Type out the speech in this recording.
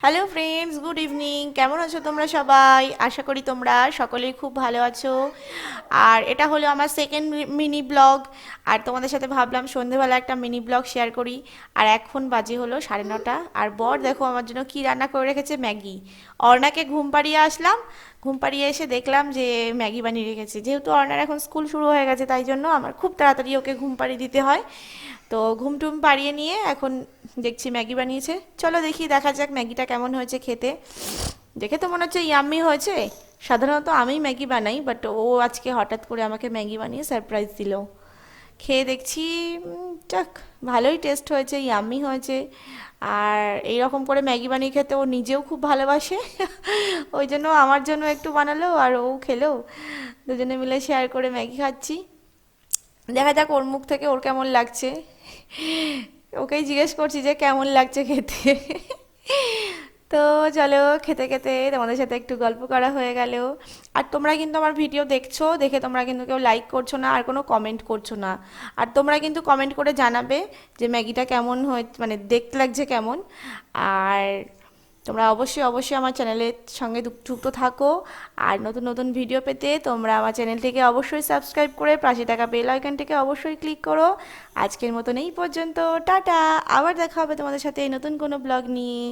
Hello friends, good evening. কেমন আছো তোমরা সবাই? আশা করি তোমরা সকলেই খুব ভালো আছো। আর এটা হলো আমার সেকেন্ড মিনি ব্লগ। আর তোমাদের সাথে ভাবলাম সন্ধেবেলা একটা মিনি ব্লগ শেয়ার করি। আর এখন বাজে হলো 9:30। আর বর দেখো আমার জন্য কি রান্না করে রেখেছে, ম্যাগি। অর্ণাকে ঘুম পাড়িয়ে আসলাম। ঘুম পাড়িয়ে এসে দেখলাম যে ম্যাগি বানিয়ে রেখেছে। যেহেতু অর্ণার এখন স্কুল শুরু হয়ে গেছে, তাই জন্য আমার খুব তাড়াতাড়ি ওকে ঘুম পাড়িয়ে দিতে হয়। তো ঘুম টুম পাড়িয়ে নিয়ে এখন দেখছি ম্যাগি বানিয়েছে। চলো দেখি, দেখা যাক ম্যাগিটা কেমন হয়েছে খেতে। দেখে তো মনে হচ্ছে ইয়াম্মি হয়েছে। সাধারণত আমি ম্যাগি বানাই, বাট ও আজকে হঠাৎ করে আমাকে ম্যাগি বানিয়ে সারপ্রাইজ দিল। খেয়ে দেখছি যাক, ভালোই টেস্ট হয়েছে, ইয়াম্মি হয়েছে। আর এইরকম করে ম্যাগি বানিয়ে খেতে ও নিজেও খুব ভালোবাসে। ওই জন্য আমার জন্য একটু বানালো আর ও খেলো। দুজনে মিলে শেয়ার করে ম্যাগি খাচ্ছি। দেখা যাক ওর মুখ থেকে ওর কেমন লাগছে। ওকেই জিজ্ঞেস করছি যে কেমন লাগছে খেতে। তো চলো, খেতে খেতে তোমাদের সাথে একটু গল্প করা হয়ে গেল। আর তোমরা কিন্তু আমার ভিডিও দেখছো, দেখে তোমরা কিন্তু কেউ লাইক করছো না আর কোনো কমেন্ট করছো না। আর তোমরা কিন্তু কমেন্ট করে জানাবে যে ম্যাগিটা কেমন হয়ে, মানে দেখতে লাগছে কেমন। আর তোমরা অবশ্যই অবশ্যই আমার চ্যানেলের সঙ্গে যুক্ত থাকো। আর নতুন নতুন ভিডিও পেতে তোমরা আমার চ্যানেলটিকে অবশ্যই সাবস্ক্রাইব করে পাশে থাকা বেল আইকনটিকে অবশ্যই ক্লিক করো। আজকের মতন এই পর্যন্ত, টাটা। আবার দেখা হবে তোমাদের সাথে এই নতুন কোনো ব্লগ নিয়ে।